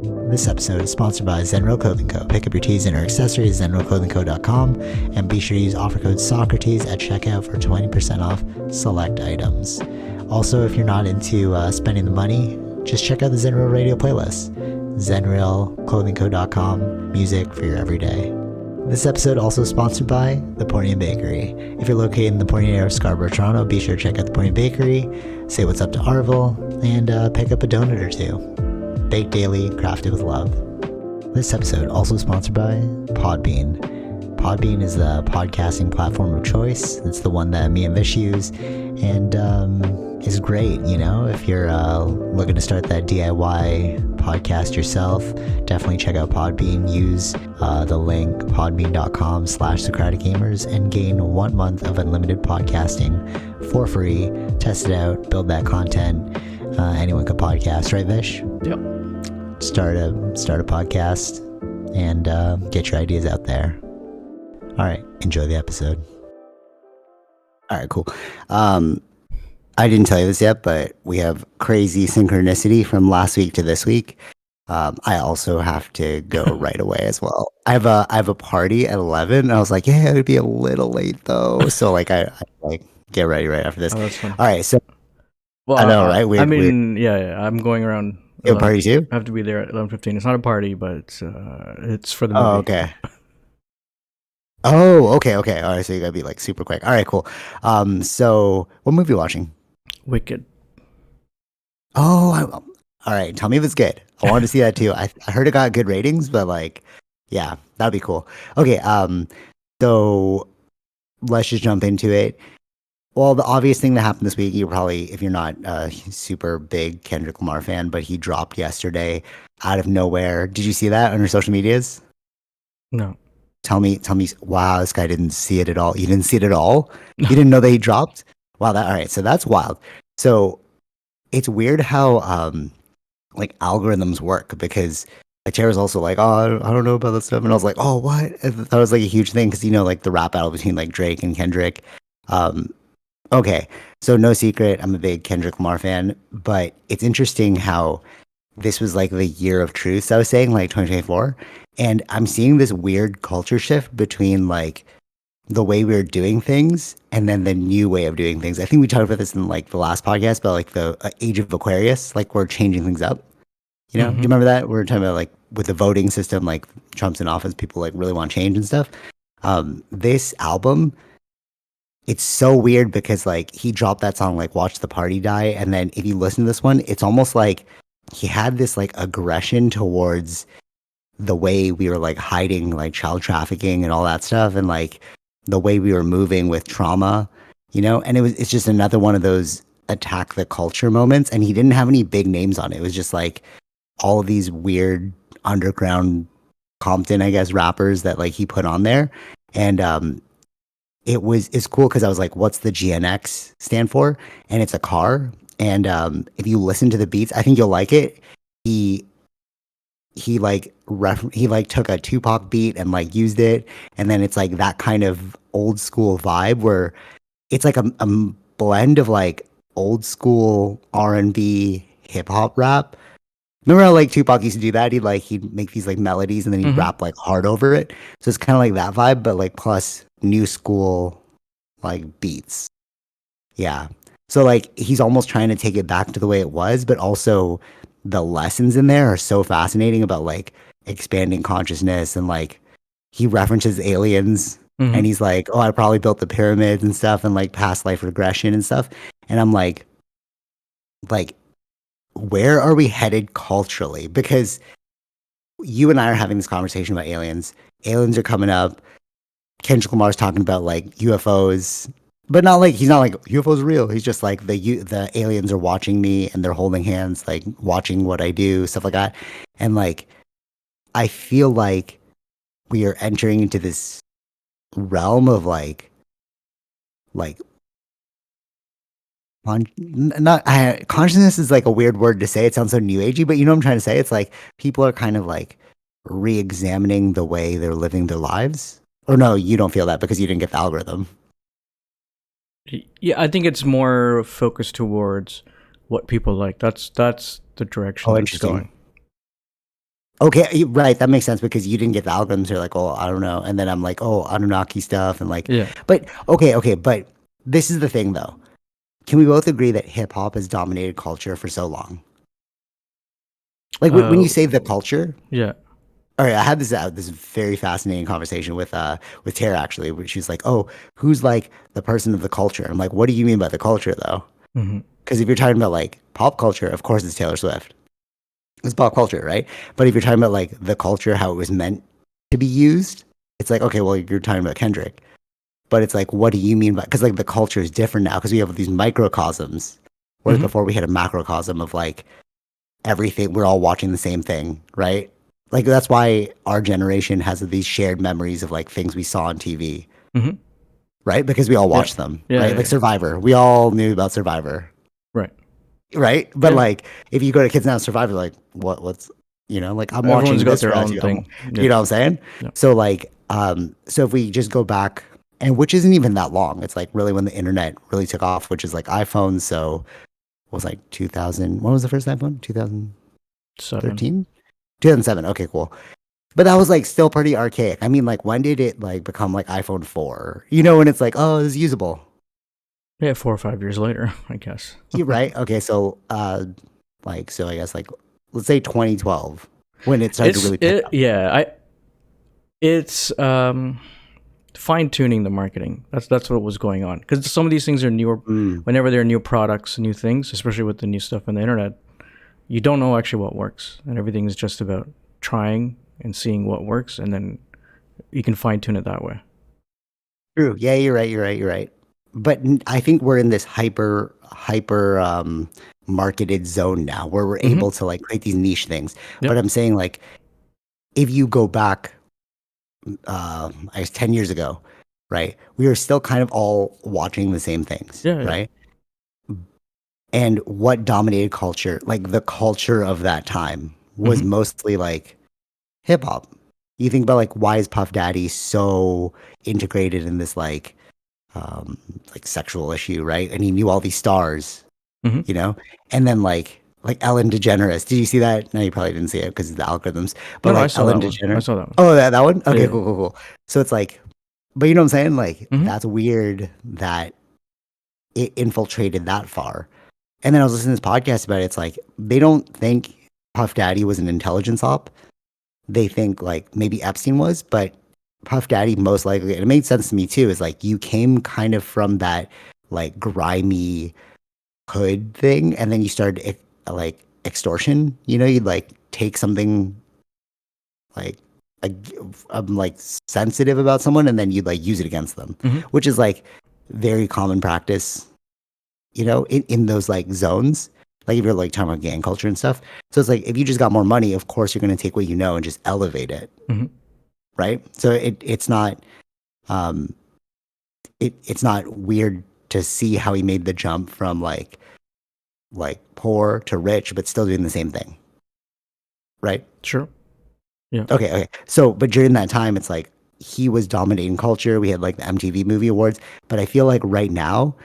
This episode is sponsored by Zenro Clothing Co. Pick up your tees and or accessories at zenroclothingco.com and be sure to use offer code Socrates at checkout for 20% off select items. Also, if you're not into spending the money, just check out the Zenro radio playlist. zenroclothingco.com, music for your everyday. This episode also sponsored by The Pornian Bakery. If you're located in the Pornian area of Scarborough, Toronto, be sure to check out The Pornian Bakery, say what's up to Arville, and pick up a donut or two. Baked daily, crafted with love. This episode also sponsored by Podbean. Podbean is the podcasting platform of choice. It's the one that me and Vish use, and is great, you know, if you're looking to start that DIY podcast yourself. Definitely check out Podbean. Use the link podbean.com/SocraticGamers and gain 1 month of unlimited podcasting for free. Test it out, build that content. Anyone could podcast, right, Vish? Yep. Start a podcast and get your ideas out there. All right, enjoy the episode. All right, cool. I didn't tell you this yet, but we have crazy synchronicity from last week to this week. I also have to go right away as well. I have a party at 11. And I was like, yeah, it would be a little late though. So I get ready right after this. Oh, that's fun. All right, so Well, I know, right? Weird. Yeah, I'm going around. You have a party too? I have to be there at 11:15. It's not a party, but it's for the movie. Oh, okay. Oh, okay. All right, so you gotta be like super quick. All right, cool. So what movie are you watching? Wicked. Oh, all right. Tell me if it's good. I wanted to see that too. I heard it got good ratings, but yeah, that'd be cool. Okay. So let's just jump into it. Well, the obvious thing that happened this week, you probably, if you're not a super big Kendrick Lamar fan, but he dropped yesterday out of nowhere. Did you see that on your social medias? No. Tell me. Wow, this guy didn't see it at all. You didn't see it at all? You didn't know that he dropped? Wow, all right. So that's wild. So it's weird how algorithms work, because Tara was also like, oh, I don't know about that stuff. And I was like, oh, what? I thought it was a huge thing because, the rap battle between Drake and Kendrick. Okay, so no secret, I'm a big Kendrick Lamar fan, but it's interesting how this was the year of truth, I was saying, 2024, and I'm seeing this weird culture shift between the way we were doing things and then the new way of doing things. I think we talked about this in the last podcast, but the age of Aquarius, we're changing things up. Do you remember that? We were talking about with the voting system, Trump's in office, people really want change and stuff. This album, it's so weird because he dropped that song Watch the Party Die, and then if you listen to this one, it's almost like he had this aggression towards the way we were hiding child trafficking and all that stuff, and the way we were moving with trauma, and it's just another one of those attack the culture moments, and he didn't have any big names on it. It was just all of these weird underground Compton, I guess, rappers that he put on there, and it's cool because I was like, what's the GNX stand for? And it's a car. And if you listen to the beats, I think you'll like it. He took a Tupac beat and used it, and then it's that kind of old school vibe where it's a blend of old school R&B hip hop rap. Remember how Tupac used to do that? He'd make these melodies and then he'd rap hard over it. So it's kind of that vibe, but plus new school beats. Yeah. So he's almost trying to take it back to the way it was, but also the lessons in there are so fascinating about expanding consciousness, and he references aliens, and he's like, oh, I probably built the pyramids and stuff, and past life regression and stuff. And I'm like where are we headed culturally? Because you and I are having this conversation about aliens. Aliens are coming up. Kendrick Lamar's talking about UFOs, but not he's not UFOs are real. He's just the aliens are watching me and they're holding hands, watching what I do, stuff like that. And I feel we are entering into this realm of consciousness is a weird word to say. It sounds so new agey, but you know what I'm trying to say? It's people are kind of re-examining the way they're living their lives. Or no, you don't feel that because you didn't get the algorithm. Yeah, I think it's more focused towards what people like. That's the direction it's going. Okay, right. That makes sense because you didn't get the algorithms. You're like, oh, I don't know. And then I'm like, oh, Anunnaki stuff. And like, Yeah. but okay. But this is the thing though. Can we both agree that hip hop has dominated culture for so long? Like when Uh, you say the culture, yeah. all right, I had this very fascinating conversation with Tara actually, where she's like, "Oh, who's like the person of the culture?" I'm like, "What do you mean by the culture, though?" Hmm. Because if you're talking about like pop culture, of course it's Taylor Swift. It's pop culture, right? But if you're talking about like the culture, how it was meant to be used, it's like, okay, well, you're talking about Kendrick, but it's like, what do you mean by? Because like the culture is different now because we have these microcosms, whereas Hmm. before we had a macrocosm of like everything. We're all watching the same thing, right? Like that's why our generation has these shared memories of like things we saw on TV, Hmm. right? Because we all Yeah. watched them, Yeah. right? Yeah. Like Yeah. Survivor, we all knew about Survivor, Right. right? But Yeah. like if you go to kids now, Survivor, like what's like I'm Everyone's watching got this their as own you, thing. you Yeah. know what I'm saying? Yeah. So like so if we just go back and which isn't even that long, it's like really when the internet really took off, which is like iPhones. So what was like 2000? When was the first iPhone? 7. 2013? 2007. Okay, cool. But that was like still pretty archaic. I mean, like when did it like become like iPhone 4? You know, when it's like, oh, this is usable. Yeah. 4 or 5 years later, I guess. You're right. Okay, so so I guess like let's say 2012 when it started to It's really pick it. up. Yeah. It's fine tuning the marketing. That's what was going on because some of these things are newer. Mm, Whenever there are new products, new things, especially with the new stuff on the internet, you don't know actually what works, and everything is just about trying and seeing what works, and then you can fine tune it that way. true. Yeah, you're right. You're right. You're right. But I think we're in this hyper marketed zone now where we're Hmm. able to like create these niche things. But Yep. I'm saying like if you go back I guess 10 years ago, right? We were still kind of all watching the same things, Yeah. Yeah. right? And what dominated culture, like the culture of that time, was Hmm. mostly like hip hop. You think about like why is Puff Daddy so integrated in this like sexual issue, right? And he knew all these stars, Hmm. you know? And then like Ellen DeGeneres. Did you see that? No, you probably didn't see it because of the algorithms. No, But no, I like saw Ellen that one. I DeGeneres. saw that one. Oh, that one? Okay, Yeah. cool. So it's like, but you know what I'm saying? Like Hmm. that's weird that it infiltrated that far. And then I was listening to this podcast about it. It's like they don't think Puff Daddy was an intelligence op. They think like maybe Epstein was, but Puff Daddy most likely, and it made sense to me too, is like you came kind of from that like grimy hood thing, and then you started like extortion. You know, you'd like take something like like sensitive about someone, and then you'd like use it against them, Hmm. which is like very common practice. You know, in those like zones. Like if you're like talking about gang culture and stuff. So it's like if you just got more money, of course you're gonna take what you know and just elevate it, Hmm. right? So it's not um it's not weird to see how he made the jump from like poor to rich, but still doing the same thing, right? Sure. Yeah. Okay. So, but during that time, it's like he was dominating culture. We had like the MTV Movie Awards, but I feel like right now,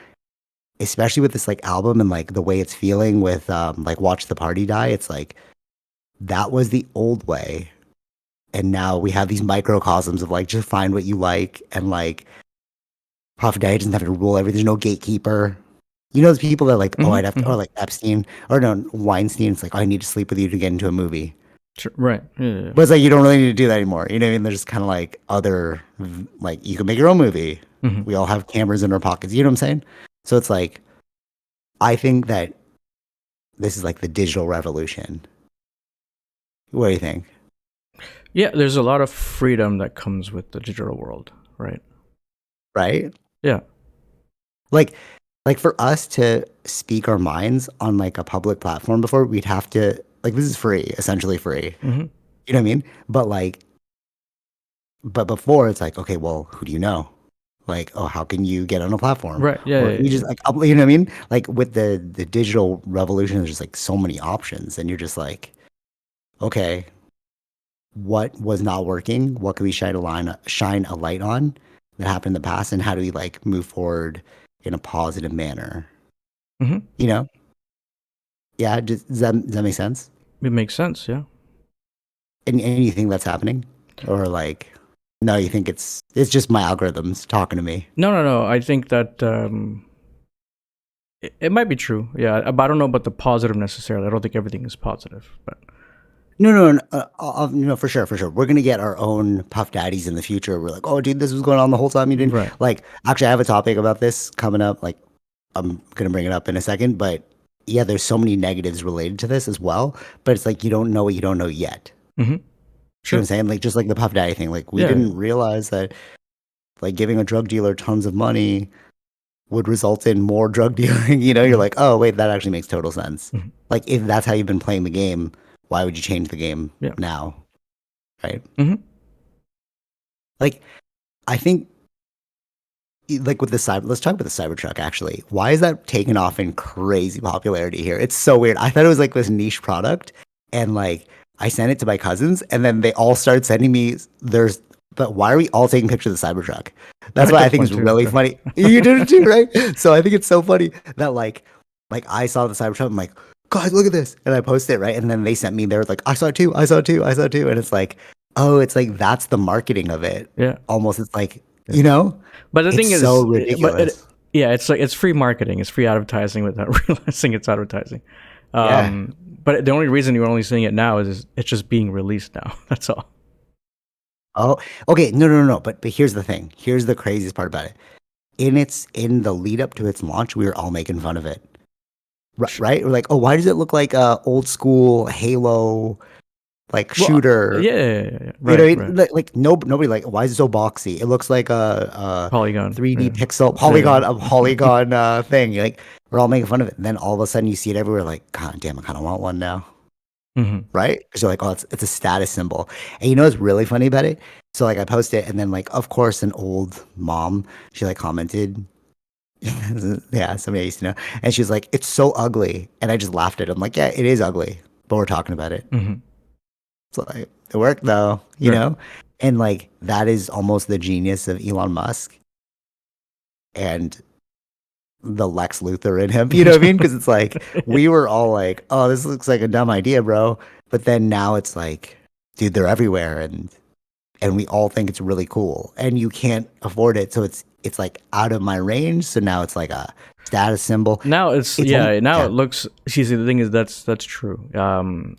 especially with this like album and like the way it's feeling with like Watch the Party Die, it's like that was the old way, and now we have these microcosms of like just find what you like and like Puff Daddy doesn't have to rule everything. There's no gatekeeper. You know, those people that like, oh, Hmm. I'd have to, Hmm. or like Epstein, or no, Weinstein. It's like, oh, I need to sleep with you to get into a movie. Sure. Right. Yeah. Yeah. But it's like, you don't really need to do that anymore. You know what I mean? There's kind of like other, like, you can make your own movie. Hmm. We all have cameras in our pockets. You know what I'm saying? So it's like, I think that this is like the digital revolution. What do you think? Yeah. There's a lot of freedom that comes with the digital world. Right. Right? Yeah. Like, like for us to speak our minds on like a public platform before, we'd have to, like, this is free, essentially free. Hmm. You know what I mean? But like, but before it's like, okay, well, who do you know? Like, oh, how can you get on a platform? Right. Yeah. Or Yeah. can you Yeah. just like, you know what I mean? Like with the digital revolution, there's just like so many options, and you're just like, okay, what was not working? What can we shine a light on that happened in the past, and how do we like move forward in a positive manner? Hmm. You know? Yeah, does that make sense? It makes sense. Yeah. And you think that's happening, or like, no, you think it's just my algorithms talking to me? No, no, no. I think that it might be true. Yeah, but I don't know about the positive necessarily. I don't think everything is positive. But No, no, no, no, for sure, for sure. We're gonna get our own Puff Daddies in the future. We're like, oh, dude, this was going on the whole time. You didn't right. like. Actually, I have a topic about this coming up. Like, I'm gonna bring it up in a second. But yeah, there's so many negatives related to this as well. But it's like you don't know what you don't know yet. Mm-hmm. You know what Sure. I'm saying? Like just like the Puff Daddy thing. Like we Yeah. didn't realize that like giving a drug dealer tons of money would result in more drug dealing. You're Mm-hmm. like, oh wait, that actually makes total sense. Mm-hmm. Like if that's how you've been playing the game, why would you change the game Yeah. now? Right? Mm-hmm. Like I think like with the cyber, let's talk about the Cybertruck actually. Why is that taken off in crazy popularity here? It's so weird. I thought it was like this niche product, and like I sent it to my cousins, and then they all started sending me there's. But why are we all taking pictures of the Cybertruck? That's I why I took think one it's too. really Yeah. funny. You did it too, right? So I think it's so funny that like I saw the Cybertruck. I'm like, guys, look at this, and I posted it right, and then they sent me. They're like, I saw it too, I saw it too, I saw it too, and it's like, oh, it's like that's the marketing of it. Yeah. Almost, it's like Yeah. you know. But the It's thing so is, ridiculous. yeah, it's like it's free marketing. It's free advertising without realizing it's advertising. Yeah. Um, but the only reason you're only seeing it now is it's just being released now. That's all. Oh, okay. No, no, no, no. But here's the thing. Here's the craziest part about it. In the lead up to its launch, we were all making fun of it. Right? We're like, oh, why does it look like a old school Halo like Well, shooter? yeah, yeah, yeah, yeah. You know, Right, right. like no, nobody like. Why is it so boxy? It looks like a Polygon. 3D Yeah, pixel yeah, polygon thing. You're like we're all making fun of it. And then all of a sudden, you see it everywhere. Like, God damn, I kind of want one now. hmm Right? Because you're like, oh, it's a status symbol. And you know what's really funny about it? So like I post it, and then like of course an old mom, she like commented, yeah, somebody I used to know, and she's like, it's so ugly, and I just laughed at it. I'm like, yeah, it is ugly, but we're talking about it. hmm So like it worked though, Right. and like that is almost the genius of Elon Musk and the Lex Luthor in him. You know what I mean? Because it's like we were all like, oh, this looks like a dumb idea, bro. But then now it's like, dude, they're everywhere, and we all think it's really cool, and you can't afford it, so it's like out of my range. So now it's like a status symbol. Now it's It's yeah. Now yeah, it looks. See, the thing is that's true.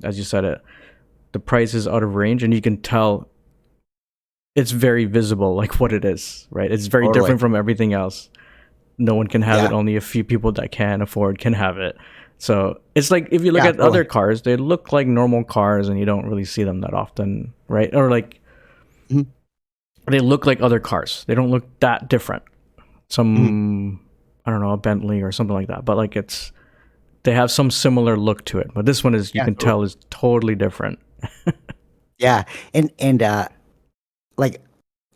As you said it, the price is out of range, and you can tell it's very visible, like what it is. Right. It's very totally. different from everything else. No one can have it. Yeah, Only a few people that can afford can have it. So it's like if you look yeah, at other totally. cars, they look like normal cars, and you don't really see them that often, right? Or like Mhm, they look like other cars. They don't look that different. mhm. Some I don't know, a Bentley or something like that. But like they have some similar look to it. But this one is you Yeah, can totally. tell is totally different. Yeah, and like,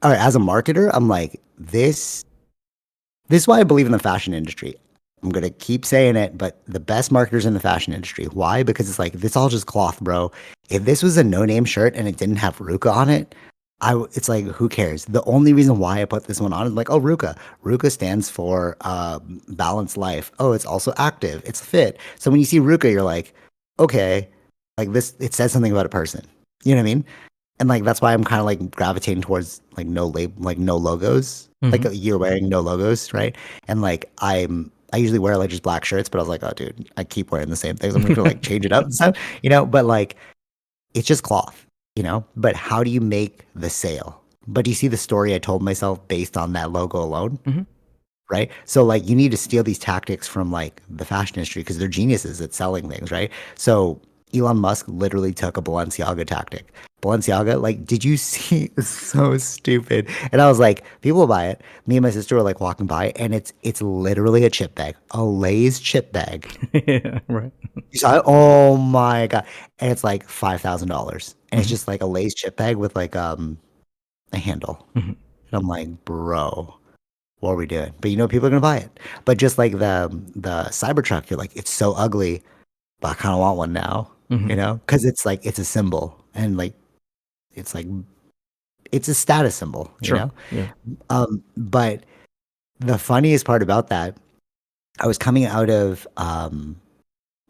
all right, as a marketer, I'm like this is why I believe in the fashion industry. I'm gonna keep saying it, but the best marketers in the fashion industry. Why? Because it's like this all just cloth, bro. If this was a no-name shirt and it didn't have Ruka on it, it's like who cares? The only reason why I put this one on is like, oh, Ruka. Ruka stands for balanced life. Oh, it's also active. It's fit. So when you see Ruka, you're like, okay, like this. It says something about a person. You know what I mean? And like that's why I'm kind of like gravitating towards like no label, like no logos. Like hmm you're wearing no logos, right? And like I usually wear like just black shirts, but I was like, oh dude, I keep wearing the same things. I'm gonna like change it up and stuff, But like it's just cloth, But how do you make the sale? But you see the story I told myself based on that logo alone, hmm right? So like you need to steal these tactics from like the fashion industry because they're geniuses at selling things, right? So Elon Musk literally took a Balenciaga tactic. Balenciaga, like, did you see? It's so stupid. And I was like, people will buy it. Me and my sister were like walking by, and it's literally a chip bag, a Lay's chip bag. yeah, right. You saw it? Oh my god! And it's like $5,000, and it's hmm just like a Lay's chip bag with like a handle. hmm And I'm like, bro, what are we doing? But people are gonna buy it. But just like the Cybertruck, you're like, it's so ugly, but I kind of want one now, hmm because it's like it's a symbol, and it's like it's a status symbol. Sure. Yeah. But the funniest part about that, I was coming out of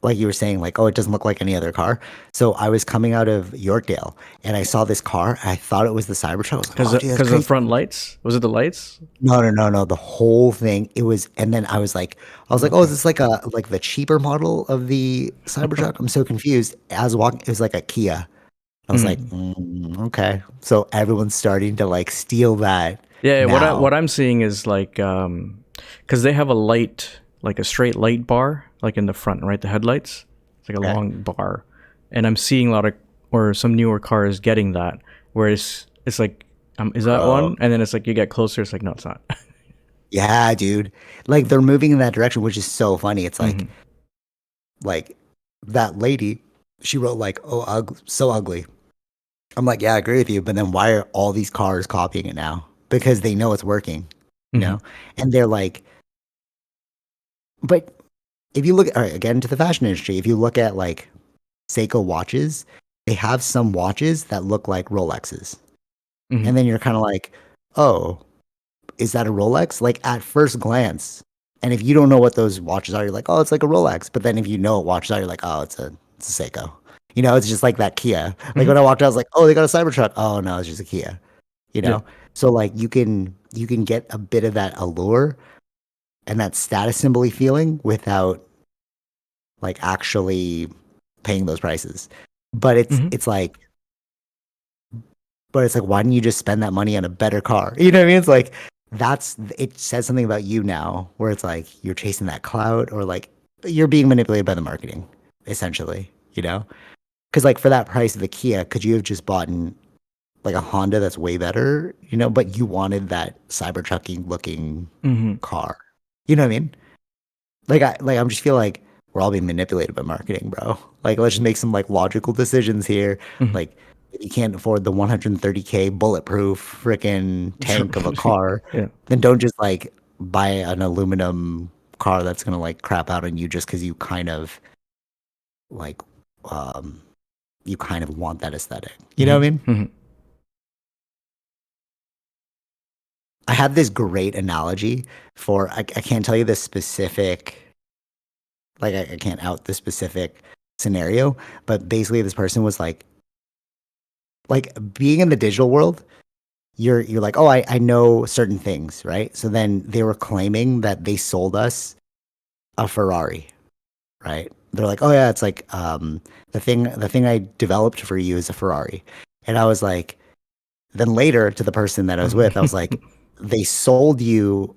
like you were saying, like, oh, it doesn't look like any other car. So I was coming out of Yorkdale and I saw this car. I thought it was the Cybertruck. I was like, Because oh, dude, that's because the crazy. front lights, was it the lights? No, no, no, no. The whole thing. It was, and then I was like, oh, is Okay. this like the cheaper model of the Cybertruck? I'm so confused. As walking, it was like a Kia. I was like, Mhm. okay. So everyone's starting to like steal that Yeah, now. what I'm seeing is like because they have a light, like a straight light bar, like in the front, right? The headlights. It's like a Okay. long bar, and I'm seeing a lot of or some newer cars getting that, where it's like, is that Bro. one? And then it's like you get closer, it's like no, it's not. Yeah, dude. Like they're moving in that direction, which is so funny. It's Hmm. like that lady, she wrote like, oh, so ugly. I'm like, yeah, I agree with you. But then why are all these cars copying it now? Because they know it's working, you Hmm. know? And they're like, but if you look all right, again to the fashion industry, if you look at like Seiko watches, they have some watches that look like Rolexes. And Hmm. then you're kind of like, oh, is that a Rolex? Like at first glance. And if you don't know what those watches are, you're like, oh, it's like a Rolex. But then if you know what watches are, you're like, oh, it's a Seiko. You know, it's just like that Kia. Like when I Hmm. walked out, I was like, oh, they got a Cybertruck. Oh no, it's just a Kia. You Yeah. know? So like you can get a bit of that allure and that status symbol feeling without like actually paying those prices. But Hmm. it's like why didn't you just spend that money on a better car? You know what I mean? It's like it says something about you now where it's like you're chasing that clout or like you're being manipulated by the marketing essentially, you know? Cuz like for that price of the Kia, could you have just bought like a Honda that's way better, you know, but you wanted that cybertrucking looking Hmm. car. You know what I mean? I'm just feel like we're all being manipulated by marketing, bro. Like let's just make some like logical decisions here. Hmm. Like if you can't afford the 130K bulletproof freaking tank of a car, Yeah. then don't just like buy an aluminum car that's gonna like crap out on you just because like um you kind of want that aesthetic. You know Hmm. what I mean? Hmm. I have this great analogy for I can't tell you the specific like I can't out the specific scenario, but basically this person was like being in the digital world, you're like, oh, I know certain things, right? So then they were claiming that they sold us a Ferrari, right? They're like, oh yeah, it's like the thing I developed for you is a Ferrari. And I was like, then later to the person that I was with, I was like, they sold you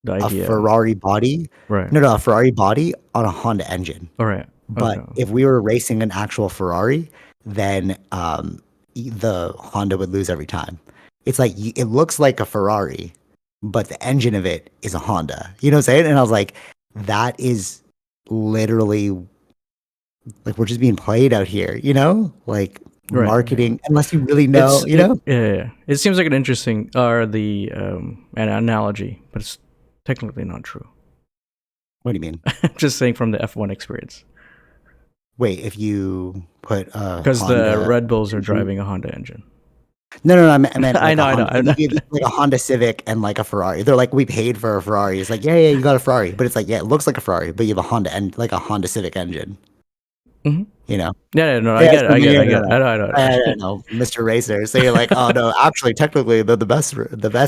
The a idea. Ferrari body. Right. No, no, a Ferrari body on a Honda engine. All right. But Okay. if we were racing an actual Ferrari, then the Honda would lose every time. It's like it looks like a Ferrari, but the engine of it is a Honda. You know what I'm saying? And I was like, that is literally like we're just being played out here, you know? Like Right. Right. marketing, unless you really know, It's you it know? yeah, yeah, yeah. It seems like an interesting or the an analogy, but it's technically not true. What do you mean? Just saying from the F1 experience, Wait, if you put a because the Honda Red Bulls are engine. driving a Honda engine. No, no, no. I meant I like a know, I know, Honda, I know. like a Honda Civic and like a Ferrari. They're like, we paid for a Ferrari. It's like, yeah, yeah, you got a Ferrari, but it's like, yeah, it looks like a Ferrari, but you have a Honda and like a Honda Civic engine. Hmm. You know? Yeah, yeah, no, I Yeah. get it, So I then get it, you're I get it. I know, I I know. don't know, Mr. Racer. So you're like, oh no, actually, technically, they're the best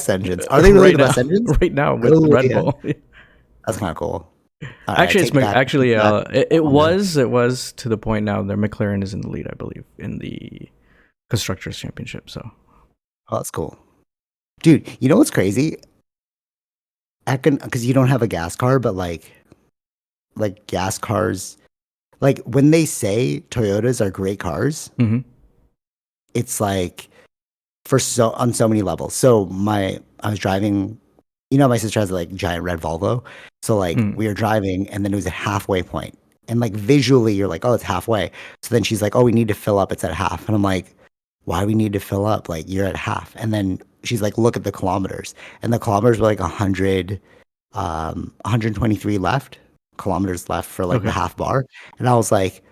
engines. Are they really Right the now, best engines? right now with Oh Red yeah, Bull. that's kind of cool. All right, Actually, I take back Honda. it was to the point now that McLaren is in the lead, I believe, in the constructors championship. So Oh, that's cool, dude. You know what's crazy? Because you don't have a gas car, but like gas cars. Like when they say Toyotas are great cars, hmm. it's like for so on so many levels. So I was driving, you know, my sister has a like giant red Volvo. So like Mm. we were driving and then it was a halfway point. And like visually you're like, oh, it's halfway. So then she's like, oh, we need to fill up. It's at half. And I'm like, why we need to fill up? Like you're at half. And then she's like, look at the kilometers. And the kilometers were like 123 left, kilometers left for like the Okay. half bar. And I was like,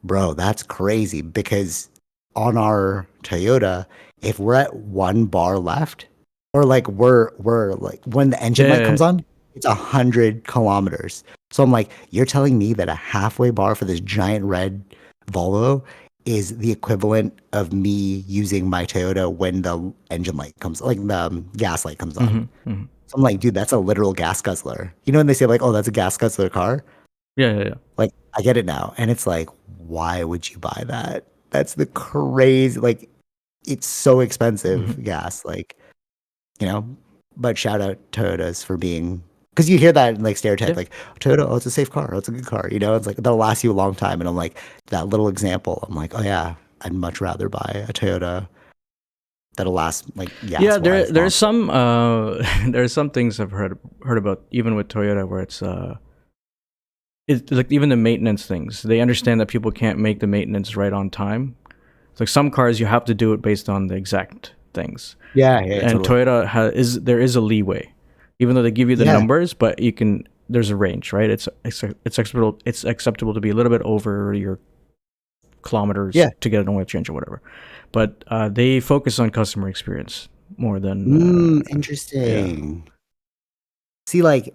bro, that's crazy because on our Toyota, if we're at 1 bar left, or like we're like when the engine light Yeah. comes on, it's 100 kilometers. So I'm like, you're telling me that a halfway bar for this giant red Volvo is the equivalent of me using my Toyota when the engine light comes, like the gas light comes on. Hmm. So I'm like, dude, that's a literal gas guzzler. You know when they say like, oh, that's a gas guzzler car? Yeah, yeah, yeah. Like, I get it now. And it's like, why would you buy that? That's the crazy, like, it's so Hmm. expensive gas. Like, you know, but shout out Toyotas for being, because you hear that like stereotype, Yeah. like Toyota, oh, it's a safe car, oh, it's a good car, you know, it's like they'll last you a long time. And I'm like, that little example, I'm like, oh yeah, I'd much rather buy a Toyota that'll last like Yeah, gas wise there's long. some there's some things I've heard about even with Toyota where it's like even the maintenance things. They understand that people can't make the maintenance right on time. It's like some cars you have to do it based on the exact things. Yeah, yeah, And totally. Toyota there is a leeway. Even though they give you the Yeah, numbers, but you can there's a range, right? It's acceptable to be a little bit over your kilometers yeah. to get an oil change or whatever. But they focus on customer experience more than yeah. Interesting. See, like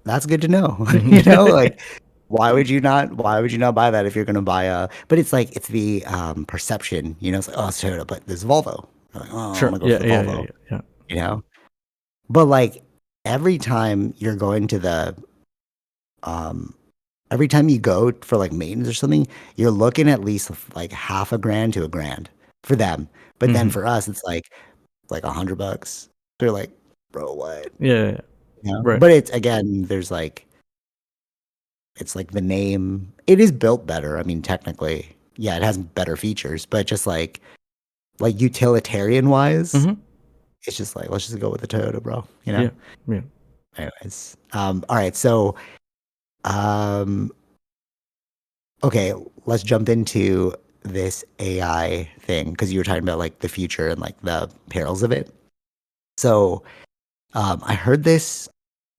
that's good to know. Hmm. You know, like why would you not buy that if you're gonna buy a, but it's like it's the perception, you know, it's like, oh, it's Toyota, but this Volvo. You're like, oh, I want Sure. to go for Yeah. the Yeah. Yeah. Volvo, Yeah. Yeah. you know? But like every time you're going to the um every time you go for like maintenance or something, you're looking at least like half a grand to a grand for them. But then Hmm. for us, it's like $100. They're like, bro, what? Yeah. Yeah. Yeah. You know? Right. But it's again, there's like it's like the name. It is built better. I mean, technically, yeah, it has better features, but just like utilitarian wise, Hmm. it's just like let's just go with the Toyota, bro. You know. Yeah. Yeah. Anyways, all right. So, um, okay, let's jump into this AI thing because you were talking about like the future and like the perils of it. So, I heard this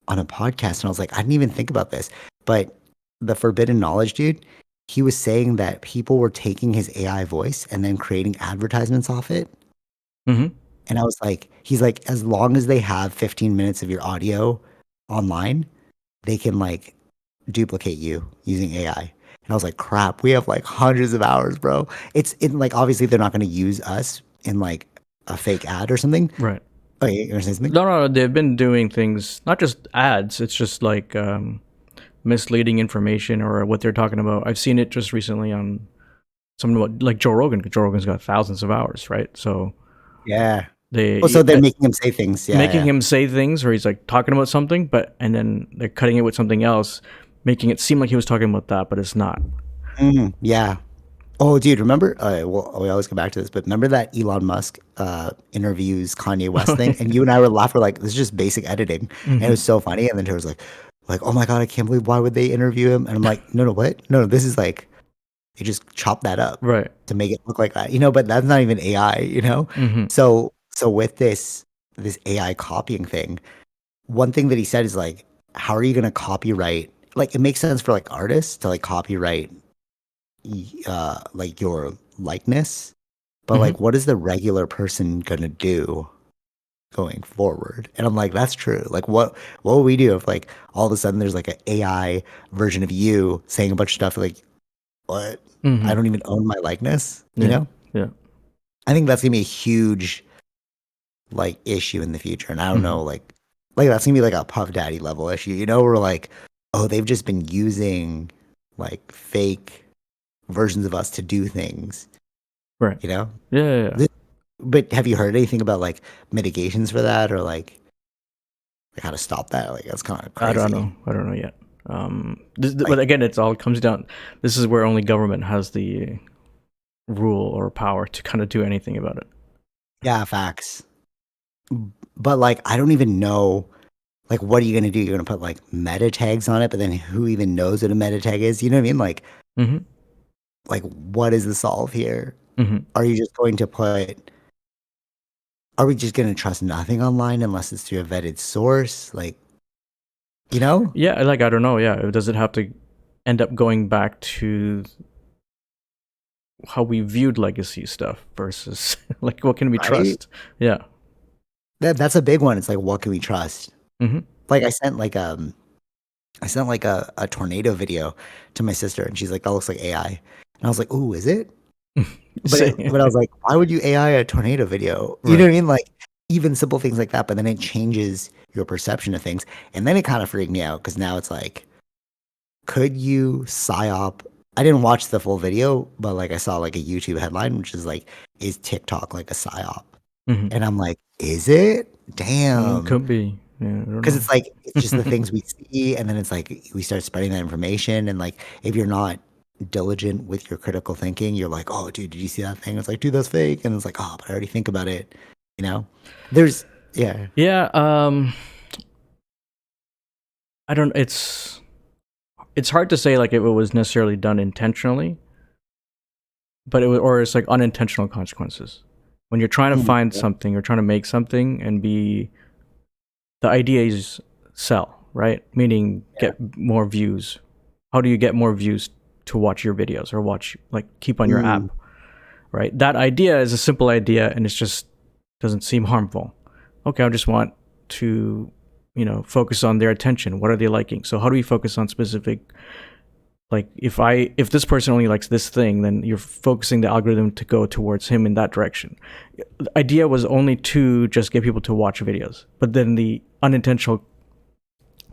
on a podcast and I was like, I didn't even think about this. But the Forbidden Knowledge dude, he was saying that people were taking his AI voice and then creating advertisements off it. Hmm. And I was like, he's like, as long as they have 15 minutes of your audio online, they can like duplicate you using AI. And I was like, crap, we have like hundreds of hours, bro. It's in like obviously they're not going to use us in like a fake ad or something. Right. Oh, you're gonna say something? No, no, no, they've been doing things, not just ads. It's just like misleading information or what they're talking about. I've seen it just recently on something about like Joe Rogan. 'Cause Joe Rogan's got thousands of hours, right? So Yeah. Oh, so they they're making him say things. Yeah, making yeah. him say things where he's like talking about something, but and then they're cutting it with something else, making it seem like he was talking about that, but it's not. Yeah. Oh, dude, remember? Well, we always come back to this, but remember that Elon Musk interviews Kanye West thing, and you and I were laughing like this is just basic editing, and it Hmm. was so funny. And then Taylor's like, oh my god, I can't believe why would they interview him? And I'm like, no, no, what? No, no, this is like they just chopped that up Right. to make it look like that, you know. But that's not even AI, you know. Hmm. So with this AI copying thing, one thing that he said is like, how are you gonna copyright? Like, it makes sense for like artists to like copyright like your likeness, but Hmm. like what is the regular person gonna do going forward? And I'm like, that's true. Like what would we do if like all of a sudden there's like an AI version of you saying a bunch of stuff like what? I Hmm. don't even own my likeness, you Yeah. know? Yeah. I think that's gonna be a huge like issue in the future. And I don't Hmm. know, like that's gonna be like a Puff Daddy level issue, you know, where like, oh, they've just been using like fake versions of us to do things, Right. you know? Yeah. Yeah. Yeah. But have you heard anything about like mitigations for that or like how to stop that? Like that's kind of I don't crazy. know. I don't know yet. But Like again, it's all comes down. This is where only government has the rule or power to kind of do anything about it. yeah, facts. But like I don't even know like what are you gonna do? You're gonna put like meta tags on it, but then who even knows what a meta tag is? You know what I mean? Hmm. Like what is the solve here? Hmm. Are you just going to put are we just gonna trust nothing online unless it's through a vetted source? Like, you know? Yeah, like I don't know. Yeah, does it have to end up going back to how we viewed legacy stuff versus like what can we Right? trust? Yeah. That's a big one. It's like what can we trust? Hmm. Like I sent I sent like a tornado video to my sister, and she's like, "That looks like AI." And I was like, "Ooh, is it?" But I was like, "Why would you AI a tornado video?" You know Right. what I mean? Like even simple things like that. But then it changes your perception of things, and then it kind of freaked me out because now it's like, could you psyop? I didn't watch the full video, but like I saw like a YouTube headline, which is like, "Is TikTok like a psyop?" Hmm. And I'm like, "Is it? Damn." Could be. Yeah, I don't Because know. it's like it's just the things we see, and then it's like we start spreading that information, and like if you're not diligent with your critical thinking, you're like, "Oh, dude, did you see that thing?" It's like, "Dude, that's fake," and it's like, "Oh, but I already think about it." You know, there's yeah, Yeah. I don't. It's hard to say like if it was necessarily done intentionally, but it was, or it's like unintentional consequences. When you're trying to Mhm. find Yeah, something, you're trying to make something, and be the idea is sell, right? Meaning yeah. get more views. How do you get more views to watch your videos or watch like keep on your Mm, app, right? That idea is a simple idea and it's just doesn't seem harmful. Okay, I just want to, focus on their attention. What are they liking? So how do we focus on specific, like if this person only likes this thing, then you're focusing the algorithm to go towards him in that direction. The idea was only to just get people to watch videos, but then the unintentional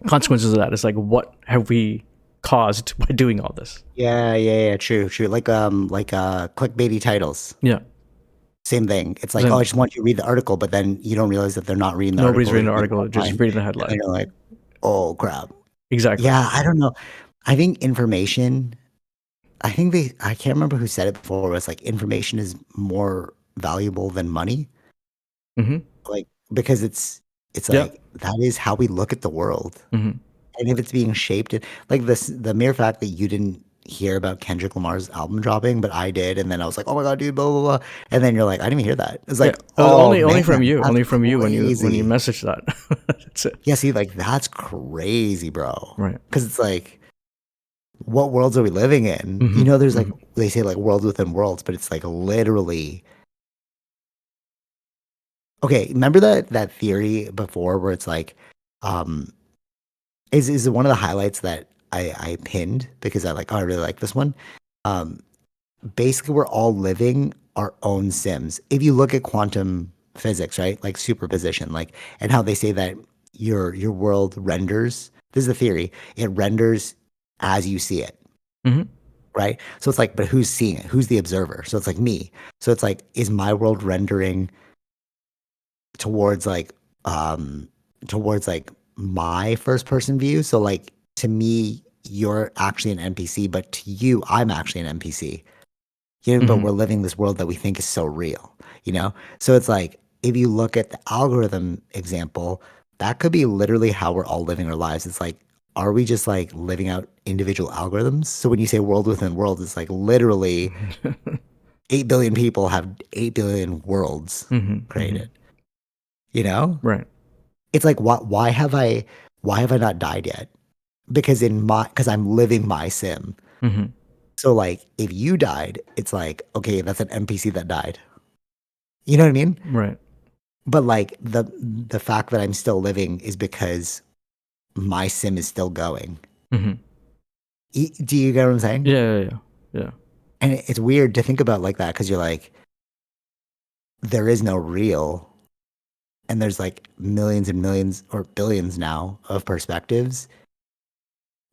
consequences of that is like, what have we caused by doing all this? yeah. True, true. Like clickbaity titles. Yeah. Same thing. It's like, oh, I Then just want you to read the article, but then you don't realize that they're not reading the nobody's article; they're reading the reading the article, just headline, reading the and then headline. you're like, oh crap. Exactly. Yeah, I don't know. I think information. I can't remember who said it before. But it's like information is more valuable than money. Mm-hmm. Like because it's Yeah. like that is how we look at the world. Mm-hmm. And if it's being shaped like this, the mere fact that you didn't hear about Kendrick Lamar's album dropping, but I did, and then I was like, oh my God, dude, blah blah blah. And then you're like, I didn't even hear that. It's Yeah. like, It was oh only man, from you. that's Only from you when you crazy. messaged that. That's it. Yeah, see, like that's crazy, bro. Right. Because it's like, what worlds are we living in? Mm-hmm. There's like Mm-hmm. they say like worlds within worlds, but it's like literally okay. Remember that theory before where it's like, um, is one of the highlights that I pinned because I like, oh, I really like this one. Um, basically we're all living our own sims. If you look at quantum physics, right? Like superposition, like and how they say that your world renders, this is a theory, it renders as you see it, Mm-hmm. right? So it's like, but who's seeing it? Who's the observer? So it's like me. So it's like, is my world rendering towards like um towards like my first person view? So like to me, you're actually an NPC, but to you, I'm actually an NPC. But Mm-hmm. we're living this world that we think is so real. So it's like if you look at the algorithm example, that could be literally how we're all living our lives. It's like, are we just like living out individual algorithms? So when you say world within world, it's like literally 8 billion people have 8 billion worlds Mm-hmm. Mm-hmm. created. You know? Right. It's like why have I not died yet? Because I'm living my sim. Mm-hmm. So like if you died, it's like, okay, that's an NPC that died. You know what I mean? Right. But like the fact that I'm still living is because my sim is still going. Mm-hmm. Do you get what I'm saying? Yeah. Yeah. Yeah. And it's weird to think about like that because you're like, there is no real, and there's like millions and millions or billions now of perspectives,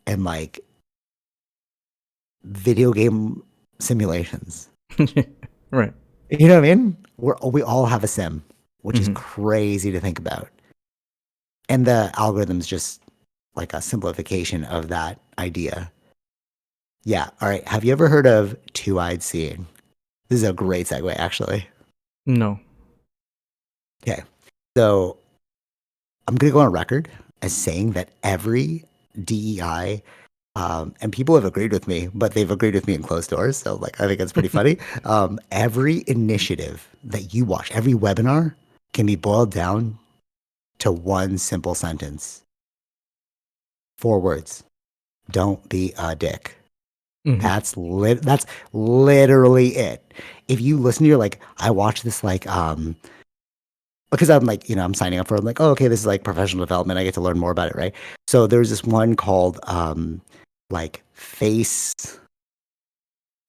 and like video game simulations. Yeah. Right. You know what I mean? We all have a sim, which is Mm-hmm. crazy to think about. And the algorithm's just like a simplification of that idea. Yeah. All right. Have you ever heard of two-eyed seeing? This is a great segue, actually. No. Okay. So I'm going to go on record as saying that every DEI, and people have agreed with me, but they've agreed with me in closed doors. So, like, I think it's pretty funny. Every initiative that you watch, every webinar can be boiled down to one simple sentence, 4 words: don't be a dick. Mm-hmm. That's literally it. If you listen to your like, I watch this like because I'm like, I'm signing up for it. I'm like, oh, okay, this is like professional development. I get to learn more about it, right? So there's this one called like face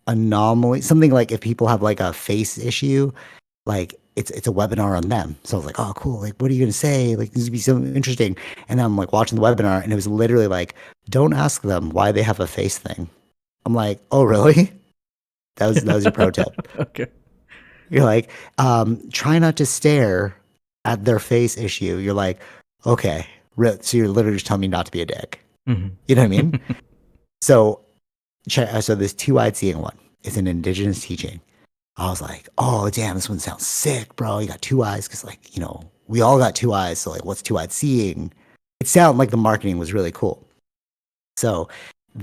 anomaly, something like if people have like a face issue, like it's a webinar on them. So I was like, oh, cool. Like, what are you gonna say? Like, this would be so interesting. And I'm like watching the webinar, and it was literally like, don't ask them why they have a face thing. I'm like, oh, really? That was your pro tip. Okay. You're like, try not to stare at their face issue. You're like, okay. So you're literally just telling me not to be a dick. Mhm. You know what I mean? So, so this two-eyed seeing one is an indigenous teaching. I was like, oh, damn, this one sounds sick, bro. You got two eyes. Because, like, we all got two eyes. So, like, what's two-eyed seeing? It sounded like the marketing was really cool. So,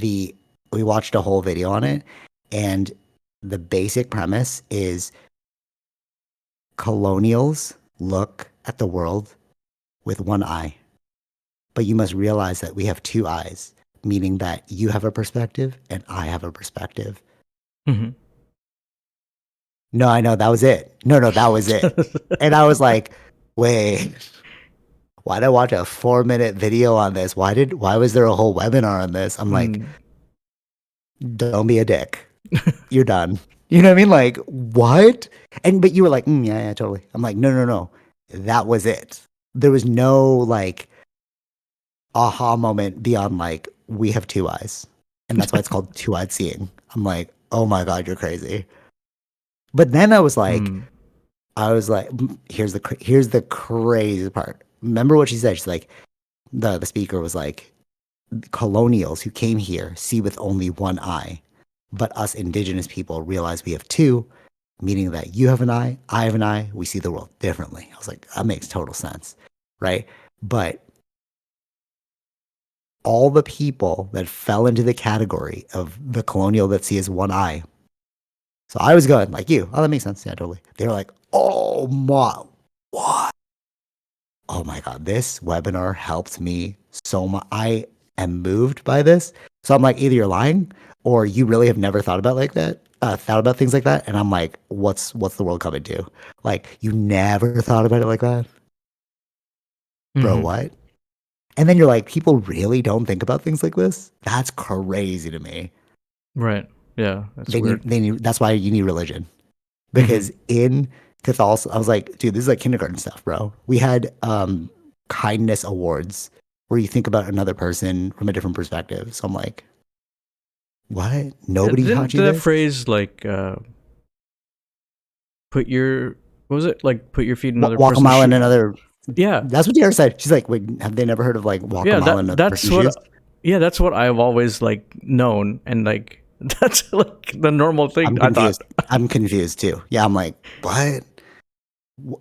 we watched a whole video on it. And the basic premise is colonials look at the world with one eye, but you must realize that we have two eyes, meaning that you have a perspective and I have a perspective. Mhm. No, I know that was it. No, that was it. And I was like, wait, why did I watch a 4-minute video on this? Why was there a whole webinar on this? I'm like, don't be a dick. You're done. You know what I mean? Like, what? But you were like, yeah, totally. I'm like, no. That was it. There was no like aha moment beyond like, we have two eyes. And that's why it's called two-eyed seeing. I'm like, oh my God, you're crazy. But then I was like, here's the crazy part. Remember what she said? She's like, the speaker was like, colonials who came here see with only one eye, but us indigenous people realize we have two, meaning that you have an eye, I have an eye, we see the world differently. I was like, that makes total sense, right? But all the people that fell into the category of the colonial that sees one eye. So I was going like you. Oh, that makes sense. Yeah, totally. They were like, oh my, what? Oh my God, this webinar helped me so much. I am moved by this. So I'm like, either you're lying or you really have never thought about like that, thought about things like that. And I'm like, what's the world coming to? Like, you never thought about it like that? Bro, what? And then you're like, people really don't think about things like this? That's crazy to me. Right. Yeah, that's weird. That's why you need religion. Because in Catholicism, I was like, dude, this is like kindergarten stuff, bro. We had kindness awards where you think about another person from a different perspective. So I'm like, what? Nobody taught you that this? phrase like put your feet in another Walk a person's mile in shoe- another. Yeah, That's what Tara said. She's like, wait, have they never heard of like walk a mile in another person's shoes? Yeah, that's what I've always like known, and like that's like the normal thing. I'm confused. I'm confused too. Yeah, I'm like, what?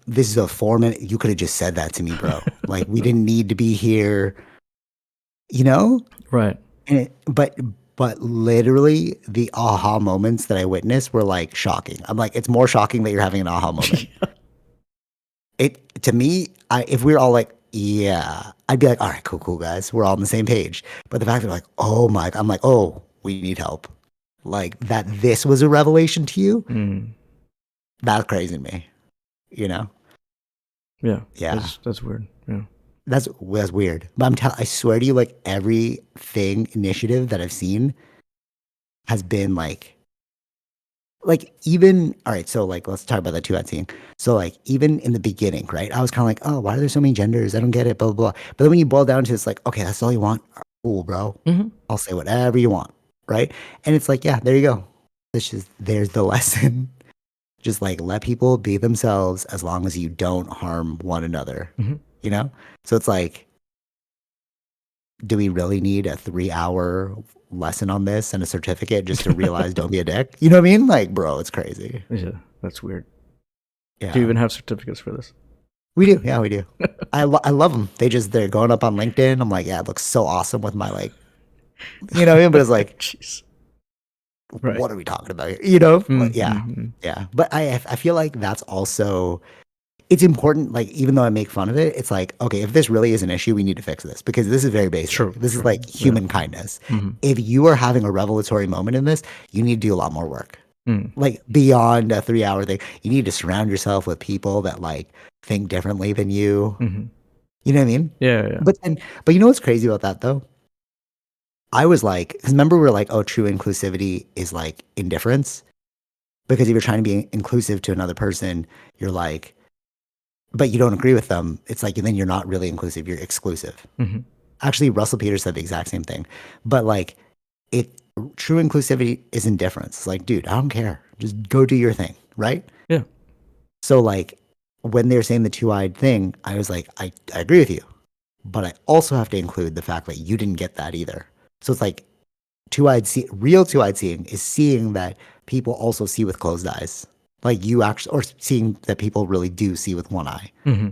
This is a 4-minute. You could have just said that to me, bro. Like, we didn't need to be here. You know? Right. And but literally the aha moments that I witnessed were like shocking. I'm like, it's more shocking that you're having an aha moment. It to me, if we were all like, yeah, I'd be like, all right, cool, guys, we're all on the same page. But the fact that like, oh my, I'm like, oh, we need help. Like that, this was a revelation to you. That's crazy to me. You know? Yeah. Yeah. That's weird. Yeah. That's weird. But I swear to you, like everything initiative that I've seen has been like even, all right, so like let's talk about the two-eyed seeing. So like even in the beginning, right? I was kind of like, oh, why are there so many genders? I don't get it, blah, blah, blah. But then when you boil down to it's like, okay, that's all you want. Cool, bro. I'll say whatever you want, right? And it's like, yeah, there you go. There's the lesson. Just like let people be themselves as long as you don't harm one another. You know? So it's like, do we really need a 3-hour lesson on this and a certificate just to realize don't be a dick? You know what I mean? Like, bro, it's crazy. Yeah, that's weird. Yeah. Do you even have certificates for this? We do. Yeah, we do. I love them. They're going up on LinkedIn. I'm like, yeah, it looks so awesome with my like, you know what I mean? But it's like, jeez. Right. What are we talking about here? You know? Yeah. But I feel like that's also, it's important. Like, even though I make fun of it, it's like, okay, if this really is an issue, we need to fix this because this is very basic. True. This is like human kindness. If you are having a revelatory moment in this, you need to do a lot more work. Mm. Like beyond a 3 hour thing. You need to surround yourself with people that like think differently than you. Mm-hmm. You know what I mean? Yeah, yeah. But you know what's crazy about that though? I was like, because remember we were like, oh, true inclusivity is like indifference. Because if you're trying to be inclusive to another person, you're like, but you don't agree with them. It's like, then you're not really inclusive. You're exclusive. Mm-hmm. Actually, Russell Peters said the exact same thing. But like, it true inclusivity is indifference. It's like, dude, I don't care. Just go do your thing, right? Yeah. So like, when they're saying the two-eyed thing, I was like, I agree with you, but I also have to include the fact that you didn't get that either. So it's like real two-eyed seeing is seeing that people also see with closed eyes, like you actually, or seeing that people really do see with one eye. Mm-hmm.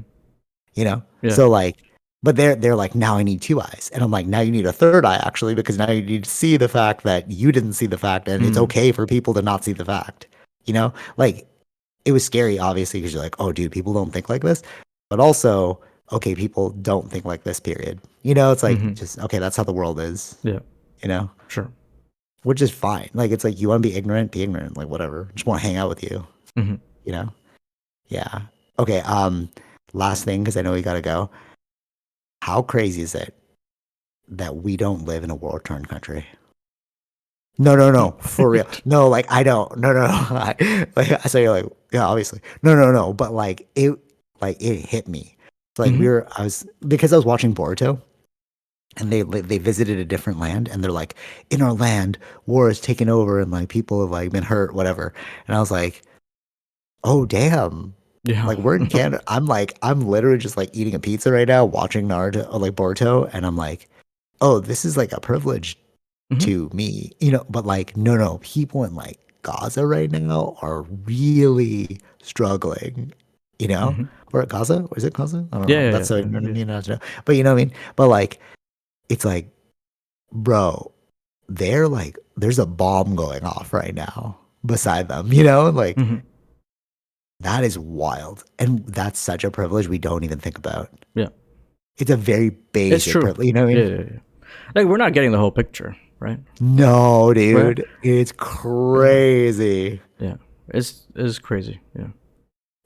You know, Yeah. so like, but they're like, now I need two eyes, and I'm like, now you need a third eye actually, because now you need to see the fact that you didn't see the fact, and it's Mm. okay for people to not see the fact. You know, like it was scary, obviously, because you're like, oh, dude, people don't think like this. But also, okay, people don't think like this, period. You know, it's like, Mm-hmm. just, okay, that's how the world is, Yeah. you know, Sure. which is fine. Like, it's like, you want to be ignorant, like, whatever. Just want to hang out with you, Mm-hmm. you know? Yeah. Okay. Last thing, because I know we got to go. How crazy is it that we don't live in a war-torn country? No, no, no, for real. No, like I don't. No, no, no. Like I saw you're like, yeah, obviously. No, no, no. But like it hit me. So, like Mm-hmm. I was because I was watching Boruto, and they visited a different land, and they're like, in our land, war has taken over, and like people have like been hurt, whatever. And I was like, oh damn. Yeah. Like we're in Canada. I'm literally just like eating a pizza right now, watching Naruto, or like Boruto, and I'm like, oh, this is like a privilege Mm-hmm. to me, you know, but like, no, no, people in like Gaza right now are really struggling, you know, Mm-hmm. or Gaza, or is it Gaza? I don't Yeah, know. yeah, That's so, yeah. Yeah. you know, but you know what I mean? But like, it's like, bro, they're like, there's a bomb going off right now beside them, you know, like Mm-hmm. that is wild. And that's such a privilege we don't even think about. Yeah. It's a very It's basic true. privilege, you know what I Yeah, mean? yeah, yeah. Like we're not getting the whole picture, right? No, Right. dude, it's Yeah. crazy. Yeah. It's crazy. Yeah.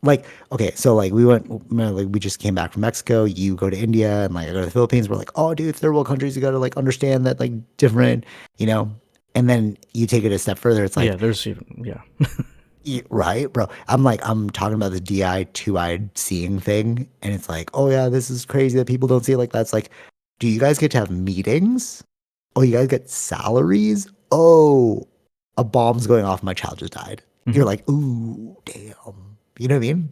Like, okay, so like we just came back from Mexico. You go to India, and like I go to the Philippines. We're like, oh, dude, third world countries, you got to like understand that like different, you know. And then you take it a step further. It's Yeah. like, There's even. Yeah. right, bro. I'm talking about the DI two-eyed seeing thing, and it's like, oh yeah, this is crazy that people don't see it like that. It's like, do you guys get to have meetings? Oh, you guys get salaries? Oh, a bomb's going off. My child just died. Mm-hmm. You're like, ooh, damn. You know what I mean?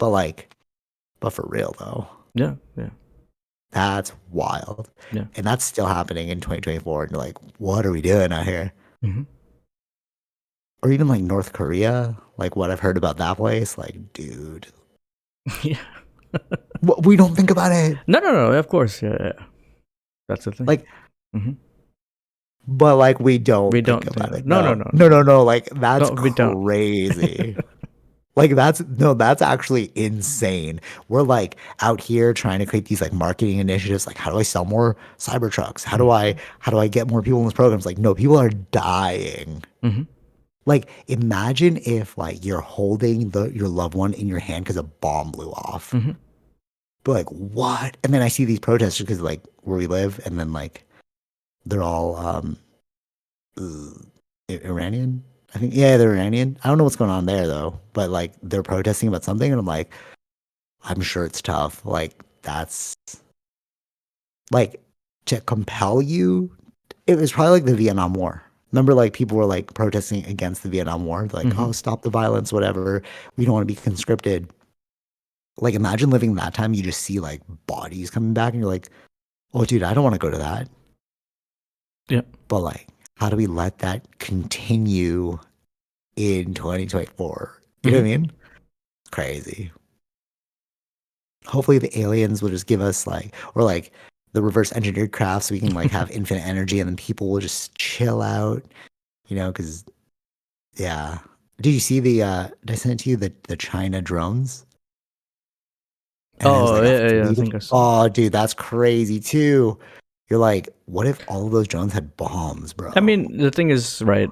But for real though, Yeah. Yeah. that's wild. Yeah. And that's still happening in 2024. And you're like, what are we doing out here? Mm-hmm. Or even like North Korea, like what I've heard about that place. Like, dude, Yeah. we don't think about it. No, no, no. Of course. Yeah. Yeah. That's the thing. Like, Mm-hmm. but like we We don't think don't think about of it. it. No, no, No, no, no, no. no, no. Like that's No, we don't. crazy. Like that's no, that's actually insane. We're like out here trying to create these like marketing initiatives. Like, how do I sell more Cybertrucks? How do I get more people in this program? It's like, no, people are dying. Mm-hmm. Like, imagine if like you're holding your loved one in your hand because a bomb blew off. Mm-hmm. But like, what? And then I see these protesters because like where we live, and then like they're all Iranian. I think yeah, they're Iranian. I don't know what's going on there though, but like they're protesting about something, and I'm like, I'm sure it's tough. Like that's like to compel you. It was probably like the Vietnam War. Remember, like people were like protesting against the Vietnam War, like, Mm-hmm. oh, stop the violence, whatever. We don't want to be conscripted. Like, imagine living that time. You just see like bodies coming back, and you're like, oh, dude, I don't want to go to that. Yeah. But like, how do we let that continue in 2024? You know what Mm-hmm. I mean? Crazy. Hopefully the aliens will just give us like, or like the reverse engineered craft so we can like have infinite energy, and then people will just chill out, you know, because yeah. Did you see did I send it to you, the China drones? And it was Oh, like a yeah, yeah. I fleet of, think I saw. oh, dude, that's crazy too. You're like, what if all of those drones had bombs, I bro? mean, the thing is, right?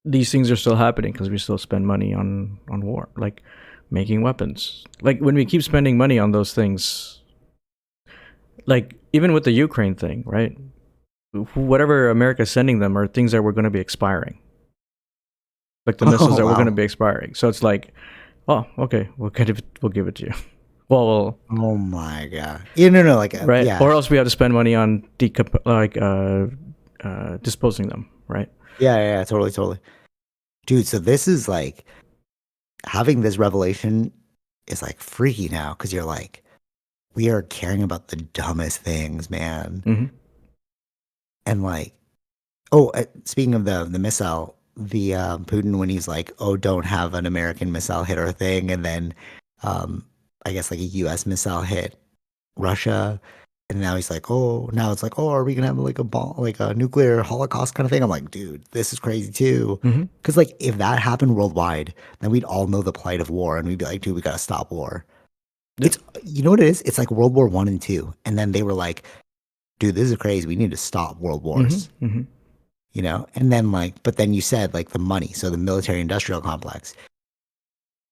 these things are still happening because we still spend money on war, like making weapons. Like when we keep spending money on those things, like even with the Ukraine thing, right? Whatever America's sending them are things that were going to be expiring, like the missiles Oh that were going to wow. be expiring. So it's like, oh, okay, we'll give it to you. Well, Oh my god. Yeah, no, no, like right, yeah, or else we have to spend money on disposing them, right? yeah, yeah, yeah, totally, totally, dude. So this is like having this revelation is like freaky now because you're like, we are caring about the dumbest things, man. Mm-hmm. And like, oh, speaking of the missile, the Putin when he's like, oh, don't have an American missile hit our thing, and then um, I guess like a U.S. missile hit Russia, and now he's like, oh, now it's like, oh, are we gonna have like a bomb, like a nuclear holocaust kind of thing? I'm like, dude, this is crazy too. Mm-hmm. Because like if that happened worldwide, then we'd all know the plight of war, and we'd be like, dude, we gotta stop war. Yep. It's you know what it is? It's like World War One and Two, and then they were like, dude, this is crazy. We need to stop world Mm-hmm. wars. Mm-hmm. You know, and then like, but then you said like the money, so the military industrial complex.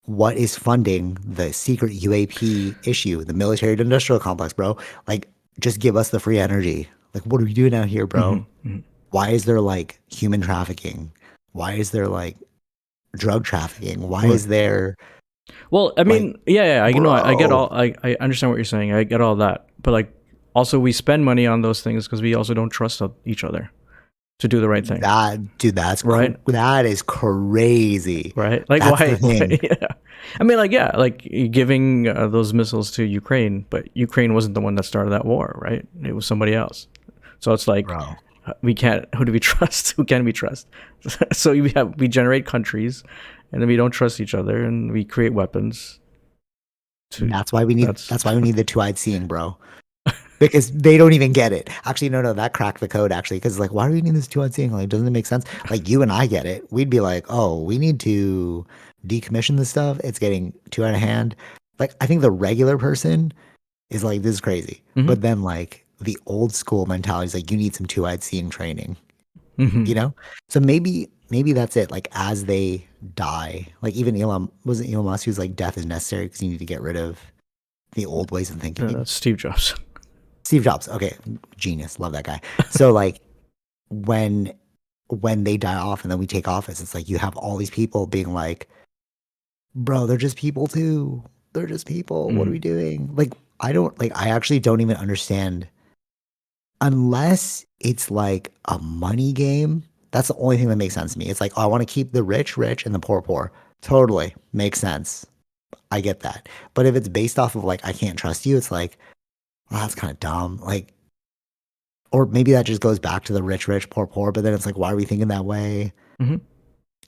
What is funding the secret UAP issue, the military industrial complex, bro? Like, just give us the free energy. Like, what are we doing out here, bro? Mm-hmm. Mm-hmm. Why is there like human trafficking? Why is there like drug trafficking? Why Right. is there Well, I like, mean, yeah, you know, I get bro, all, I understand what you're saying. I get all that, but like, also we spend money on those things because we also don't trust each other to do the right thing, that, dude, right? that is crazy. Right? Like, That's the why? thing. Yeah. I mean, like, yeah, like giving those missiles to Ukraine, but Ukraine wasn't the one that started that war, right? It was somebody else. So it's like, Bro. we can't. Who do we trust? Who can we trust? So we generate countries, and then we don't trust each other, and we create weapons. To That's that's why we need the two-eyed seeing, bro. Because they don't even get it. Actually, no, no, that cracked the code actually. Because like, why are we needing this two-eyed seeing? Like, doesn't it make sense? Like you and I get it. We'd be like, oh, we need to decommission this stuff. It's getting too out of hand. Like, I think the regular person is like, this is crazy. hmm But then like the old school mentality is like, you need some two-eyed seeing training, hmm you know? So maybe that's it. Like as they die, like even Elon wasn't Elon Musk who's like death is necessary because you need to get rid of the old ways of thinking. That's Steve Jobs. Steve Jobs. Okay, genius. Love that guy. So like when they die off and then we take office, it's like you have all these people being like, "Bro, they're just people too. They're just people. What are we hmm doing?" Like I actually don't even understand unless it's like a money game. That's the only thing that makes sense to me. It's like, oh, I want to keep the rich rich and the poor poor. Totally makes sense. I get that. But if it's based off of like I can't trust you, it's like, well, that's kind of dumb. Like or maybe that just goes back to the rich, rich, poor, poor. But then it's like, why are we thinking that way? hmm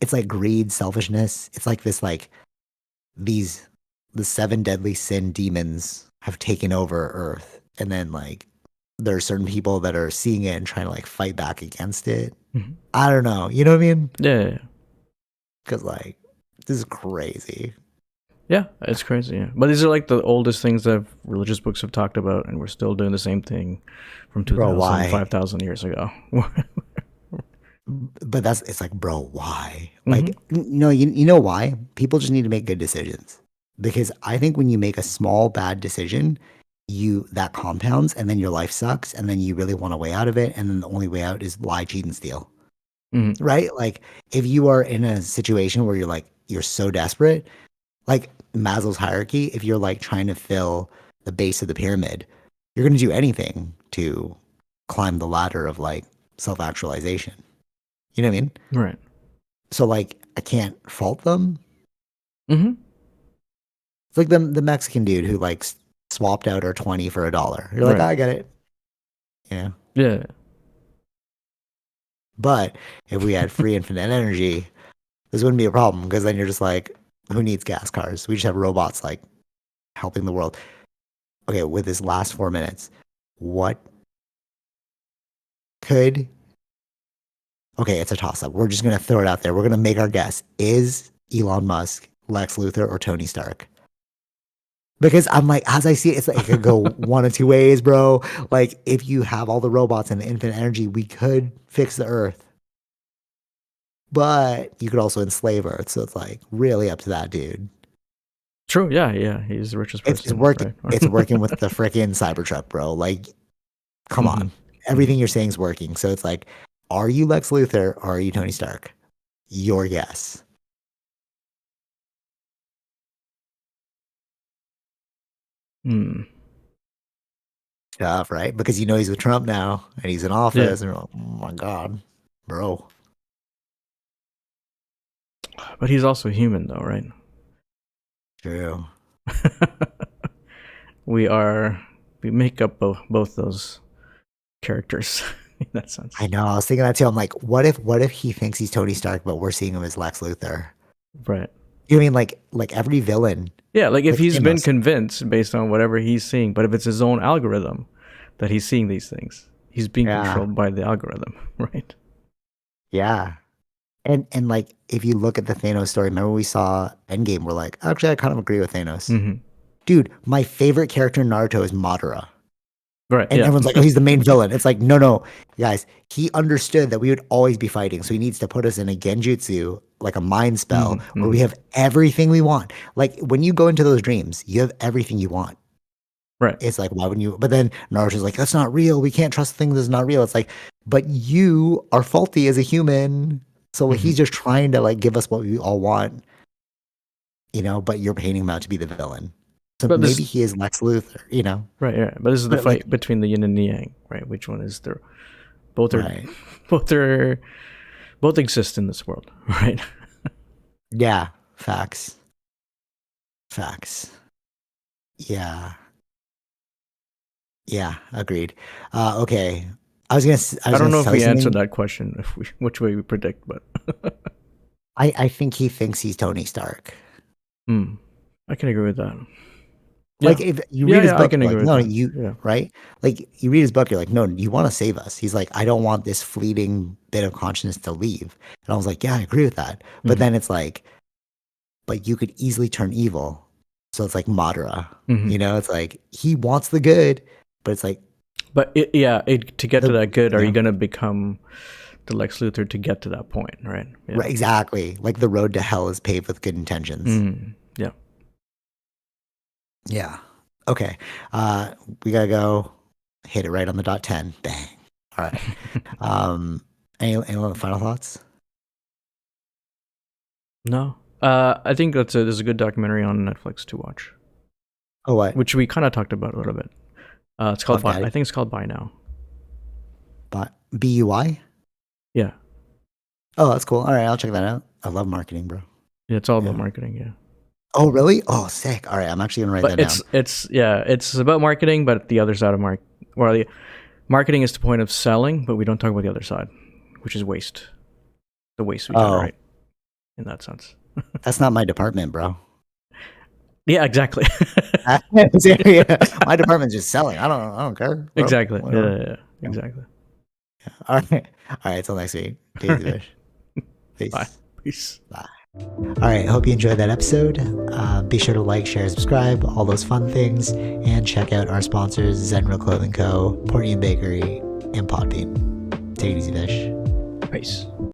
It's like greed, selfishness. It's like this, like these, the seven deadly sin demons have taken over Earth. And then like there are certain people that are seeing it and trying to like fight back against it. hmm I don't know. You know what I mean? Yeah, Because like this is crazy. yeah, it's crazy. Yeah, but these are like the oldest things that religious books have talked about, and we're still doing the same thing from Bro, 2,000, why? 5,000 years ago. But that's, it's like, bro, why? Like, hmm no, you know why? People just need to make good decisions. Because I think when you make a small bad decision, that compounds and then your life sucks and then you really want a way out of it. And then the only way out is lie, cheat, and steal. hmm Right? Like if you are in a situation where you're so desperate, like Maslow's hierarchy, if you're like trying to fill the base of the pyramid, you're gonna do anything to climb the ladder of like self-actualization. You know what I mean? Right. So like I can't fault them. hmm It's like the Mexican dude who like swapped out our 20 for $1. You're like, Right. I get it. Yeah. Yeah. But if we had free infinite energy, this wouldn't be a problem because then you're just like, who needs gas cars? We just have robots like helping the world. Okay, with this last 4 minutes, what could okay, it's a toss up. We're just gonna throw it out there. We're gonna make our guess. Is Elon Musk Lex Luthor or Tony Stark? Because I'm like, as I see it, it's like it could go one of two ways, bro. Like, if you have all the robots and the infinite energy, we could fix the Earth. but you could also enslave Earth. So it's like really up to that dude. True. Yeah. Yeah. He's the richest person. It's working. Right? It's working with the freaking Cybertruck, bro. Like, come Mhm. on, everything you're saying is working. So it's like, are you Lex Luthor or are you Tony Stark? Your guess. Hmm. Tough, right? Because you know he's with Trump now and he's in Yeah. office, and you're like, oh my god, bro. But he's also human, though, right? True. we are. We make up both those characters in that sense. I know. I was thinking that too. I'm like, what if he thinks he's Tony Stark, but we're seeing him as Lex Luthor? Right. You know what I mean like every villain, Yeah. Like if like he's been Thanos. convinced based on whatever he's seeing, but if it's his own algorithm that he's seeing these things, he's being Yeah, controlled by the algorithm, right? yeah. And like if you look at the Thanos story, remember we saw Endgame, we're like, actually I kind of agree with Thanos. Hmm. Dude, my favorite character in Naruto is Madara. Right. And Yeah. everyone's like, oh, he's the main villain. It's like, no, guys, he understood that we would always be fighting. So he needs to put us in a genjutsu, like a mind spell, Hmm. where Hmm. we have everything we want. Like when you go into those dreams, you have everything you want. Right. It's like, why wouldn't you? But then Naruto's like, that's not real. We can't trust things that's not real. It's like, but you are faulty as a human. So like, Hmm. he's just trying to like give us what we all want, but you're painting him out to be the villain. So But maybe this. he is Lex Luthor, Right. Yeah. But this is the but like, fight between the yin and the yang, right? Which one is the both are right. both are both exist in this world, right? Yeah. Facts. Facts. Yeah. Yeah. Agreed. Okay. I I was don't gonna know if tell you we answered something. that question, if we which way we predict, but I think he thinks he's Tony Stark. hmm, I can agree with that. Like Yeah, if you yeah, read his yeah. I book, can you're agree like, with no, that. you Yeah. right? Like you read his book, you're like, no, you want to save us. He's like, I don't want this fleeting bit of consciousness to leave. And I was like, yeah, I agree with that. But Hmm. then it's like, but you could easily turn evil. So it's like Madara. Hmm. It's like he wants the good, but it's like But to get to the that good, you are you know gonna become the Lex Luthor to get to that point, right? Yeah. right, exactly. Like the road to hell is paved with good intentions. Mm, yeah. Yeah. Okay. We gotta go hit it right on the dot 10. Bang. All right. Um, any final thoughts? No. I think there's a good documentary on Netflix to watch, Oh, what? which we kind of talked about a little bit. It's called Bug Buy. I Daddy? think it's called Buy Now. But BUI? Yeah. Oh, that's cool. All right, I'll check that out. I love marketing, bro. Yeah. It's all about Yeah. marketing. Yeah. Oh, really? Oh, sick. All right, I'm actually gonna write But that down. it's about marketing, but the other side of the marketing is the point of selling, but we don't talk about the other side, which is waste. The waste we Oh, generate in that sense. that's not my department, bro. Yeah, exactly. My department's just selling. I don't care, bro. Exactly. Whatever. Yeah, exactly. All right. All right. Till next week. All Daisy right. Fish. Bye. Peace. Peace. Bye. All right. Hope you enjoyed that episode. Be sure to like, share, subscribe, all those fun things, and check out our sponsors: Zenro Clothing Co., Portian Bakery, and Podbean. Take it easy, Fish. Peace.